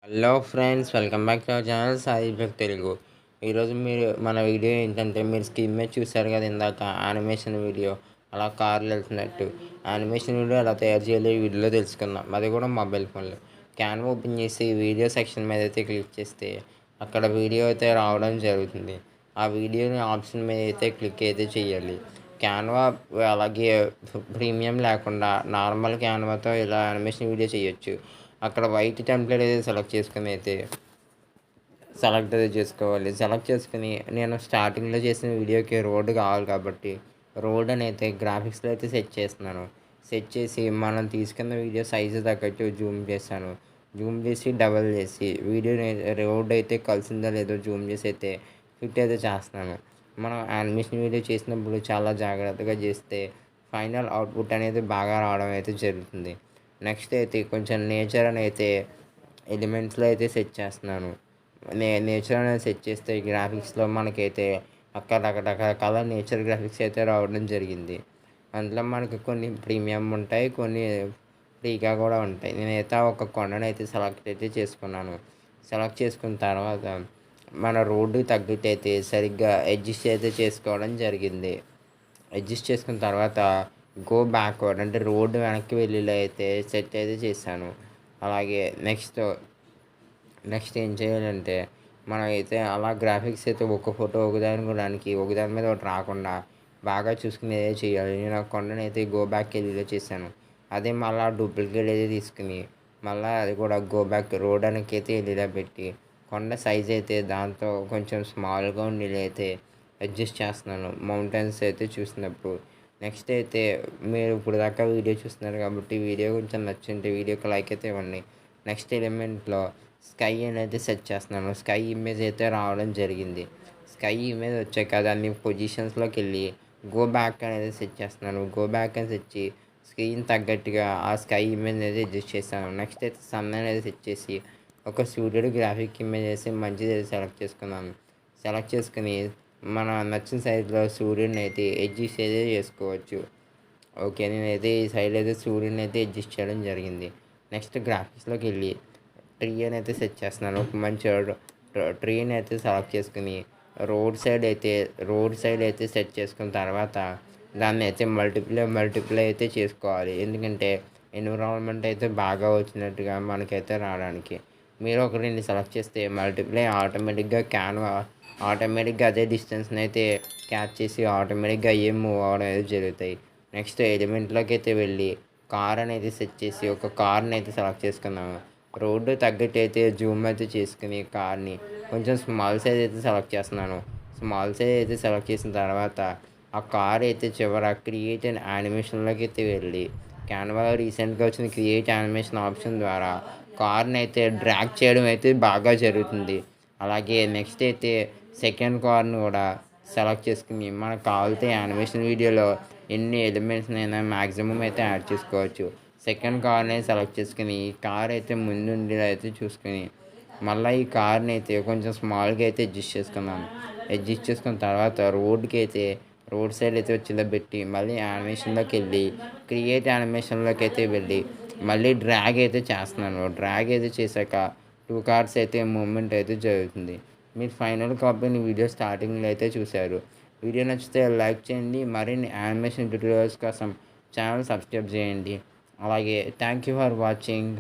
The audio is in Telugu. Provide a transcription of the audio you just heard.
Hello friends, welcome back to our channel Saideeptechtelugu. ఈరోజు మన వీడియో ఏంటంటే, మీరు స్క్రీన్ మీద చూశారు కదా ఇందాక యానిమేషన్ వీడియో. అలా కార్లు వెళ్తున్నట్టు యానిమేషన్ వీడియో ఎలా తయారు చేయాలో ఈ వీడియోలో తెలుసుకుందాం. అది కూడా మొబైల్ ఫోన్లో. క్యాన్వా ఓపెన్ చేసి వీడియో సెక్షన్ మీద అయితే క్లిక్ చేస్తే అక్కడ వీడియో అయితే రావడం జరుగుతుంది. ఆ వీడియోని ఆప్షన్ మీద అయితే క్లిక్ అయితే చేయాలి. క్యాన్వా అలాగే ప్రీమియం లేకుండా నార్మల్ క్యాన్వాతో ఇలా యానిమేషన్ వీడియో చేయొచ్చు. అక్కడ వైట్ టెంప్లెట్ అయితే సెలెక్ట్ అయితే చేసుకోవాలి. సెలెక్ట్ చేసుకుని నేను స్టార్టింగ్లో చేసిన వీడియోకి రోడ్ కావాలి కాబట్టి రోడ్ అని అయితే గ్రాఫిక్స్లో అయితే సెట్ చేస్తున్నాను. సెట్ చేసి మనం తీసుకున్న వీడియో సైజు తగ్గట్టు జూమ్ చేశాను. జూమ్ చేసి డబల్ చేసి వీడియోని రోడ్ అయితే కలిసిందో లేదో జూమ్ చేసి అయితే ఫిట్ అయితే చేస్తున్నాను. మనం యానిమేషన్ వీడియో చేసినప్పుడు చాలా జాగ్రత్తగా చేస్తే ఫైనల్ అవుట్పుట్ అనేది బాగా రావడం అయితే జరుగుతుంది. నెక్స్ట్ అయితే కొంచెం నేచర్ అని అయితే ఎలిమెంట్స్లో అయితే సెట్ చేస్తున్నాను. నేచర్ అనేది సెట్ చేస్తే గ్రాఫిక్స్లో మనకైతే అక్కడ రకరకాల నేచర్ గ్రాఫిక్స్ అయితే రావడం జరిగింది. అందులో మనకి కొన్ని ప్రీమియం ఉంటాయి, కొన్ని ఫ్రీగా కూడా ఉంటాయి. నేనైతే ఒక కొండను అయితే సెలెక్ట్ అయితే చేసుకున్నాను. సెలెక్ట్ చేసుకున్న తర్వాత మన రోడ్డు తగ్గితే సరిగ్గా అడ్జస్ట్ అయితే చేసుకోవడం జరిగింది. అడ్జస్ట్ చేసుకున్న తర్వాత గో బ్యాక్వర్డ్ అంటే రోడ్డు వెనక్కి వెళ్ళిలో అయితే సెట్ అయితే చేశాను. అలాగే నెక్స్ట్ ఏం చేయాలంటే, మనం అయితే అలా గ్రాఫిక్స్ అయితే ఒక ఫోటో ఒకదాని మీద ఒకటి రాకుండా బాగా చూసుకుని ఏదో చేయాలి. నేను ఆ కొండనైతే గో బ్యాక్ వెళ్ళిలో చేశాను. అదే మళ్ళీ డూప్లికేట్ అయితే తీసుకుని మళ్ళీ అది కూడా గో బ్యాక్ రోడ్ అయితే వెళ్ళిలా పెట్టి కొండ సైజ్ అయితే దాంతో కొంచెం స్మాల్గా ఉండేలా అయితే అడ్జస్ట్ చేస్తున్నాను మౌంటైన్స్ అయితే చూసినప్పుడు. నెక్స్ట్ అయితే మీరు ఇప్పుడు దాకా వీడియో చూస్తున్నారు కాబట్టి వీడియో కొంచెం నచ్చింటే వీడియోకి లైక్ అయితే ఇవ్వండి. నెక్స్ట్ ఎలిమెంట్లో స్కై అనేది సెట్ చేస్తున్నాను. స్కై ఇమేజ్ అయితే రావడం జరిగింది. స్కై ఇమేజ్ వచ్చాక దాన్ని పొజిషన్స్లోకి వెళ్ళి గో బ్యాక్ అనేది సెట్ చేస్తున్నాను. గో బ్యాక్ అని సెట్ చేసి స్క్రీన్ తగ్గట్టుగా ఆ స్కై ఇమేజ్ అనేది అడ్జస్ట్ చేస్తాను. నెక్స్ట్ అయితే సన్ అనేది సెట్ చేసి ఒక సూర్యుడు గ్రాఫిక్ ఇమేజ్ వేసి మంచిది సెలెక్ట్ చేసుకున్నాను. సెలెక్ట్ చేసుకుని మన నచ్చిన సైజులో సూర్యుడిని అయితే అడ్జస్ట్ అయితే చేసుకోవచ్చు. ఓకే, నేనైతే ఈ సైడ్ అయితే సూర్యుడిని అయితే అడ్జస్ట్ చేయడం జరిగింది. నెక్స్ట్ గ్రాఫిక్స్లోకి వెళ్ళి ట్రీ అని అయితే సెట్ చేస్తున్నాను. ఒక మంచి ట్రీని అయితే సెలెక్ట్ చేసుకుని రోడ్ సైడ్ అయితే సెట్ చేసుకున్న తర్వాత దాన్ని అయితే మల్టిప్లై అయితే చేసుకోవాలి. ఎందుకంటే ఎన్విరాన్మెంట్ అయితే బాగా వచ్చినట్టుగా మనకైతే రావడానికి మీరు ఒక రెండు సెలెక్ట్ చేస్తే మల్టిప్లై ఆటోమేటిక్గా అదే డిస్టెన్స్ని అయితే క్యాచ్ చేసి ఆటోమేటిక్గా మూవ్ అవ్వడం అయితే జరుగుతాయి. నెక్స్ట్ ఎలిమెంట్లోకి అయితే వెళ్ళి కార్ అనేది సెట్ చేసి ఒక కార్ని అయితే సెలెక్ట్ చేసుకున్నాము. రోడ్డు తగ్గట్టు అయితే జూమ్ అయితే చేసుకుని కార్ని కొంచెం స్మాల్ సైజ్ అయితే సెలెక్ట్ చేస్తున్నాను. స్మాల్ సైజ్ అయితే సెలెక్ట్ చేసిన తర్వాత ఆ కార్ అయితే క్రియేట్ అండ్ యానిమేషన్లోకి అయితే వెళ్ళి క్యాన్వాలో రీసెంట్గా వచ్చిన క్రియేట్ యానిమేషన్ ఆప్షన్ ద్వారా కార్ని అయితే డ్రాగ్ చేయడం అయితే బాగా జరుగుతుంది. అలాగే నెక్స్ట్ అయితే సెకండ్ కార్ని కూడా సెలెక్ట్ చేసుకుని మనకు కావాలితే యానిమేషన్ వీడియోలో ఎన్ని ఎలిమెంట్స్నైనా మ్యాక్సిమం అయితే యాడ్ చేసుకోవచ్చు. సెకండ్ కార్ని సెలెక్ట్ చేసుకుని ఈ కార్ అయితే ముందుండేలా అయితే చూసుకుని మళ్ళీ ఈ కార్ని అయితే కొంచెం స్మాల్గా అయితే అడ్జస్ట్ చేసుకున్న తర్వాత రోడ్ సైడ్ అయితే వచ్చేలా పెట్టి మళ్ళీ యానిమేషన్లోకి వెళ్ళి క్రియేట్ యానిమేషన్లోకి అయితే వెళ్ళి మళ్ళీ డ్రాగ్ అయితే చేస్తున్నాను. డ్రాగ్ అయితే చేశాక 2 కార్స్ అయితే మూవ్మెంట్ అయితే జరుగుతుంది. మీరు ఫైనల్ కాపీని వీడియో స్టార్టింగ్లో అయితే చూశారు. వీడియో నచ్చితే లైక్ చేయండి. మరిన్ని యానిమేషన్ ట్యూటోరియల్స్ కోసం ఛానల్ సబ్స్క్రైబ్ చేయండి. అలాగే థ్యాంక్ యూ ఫర్ వాచింగ్.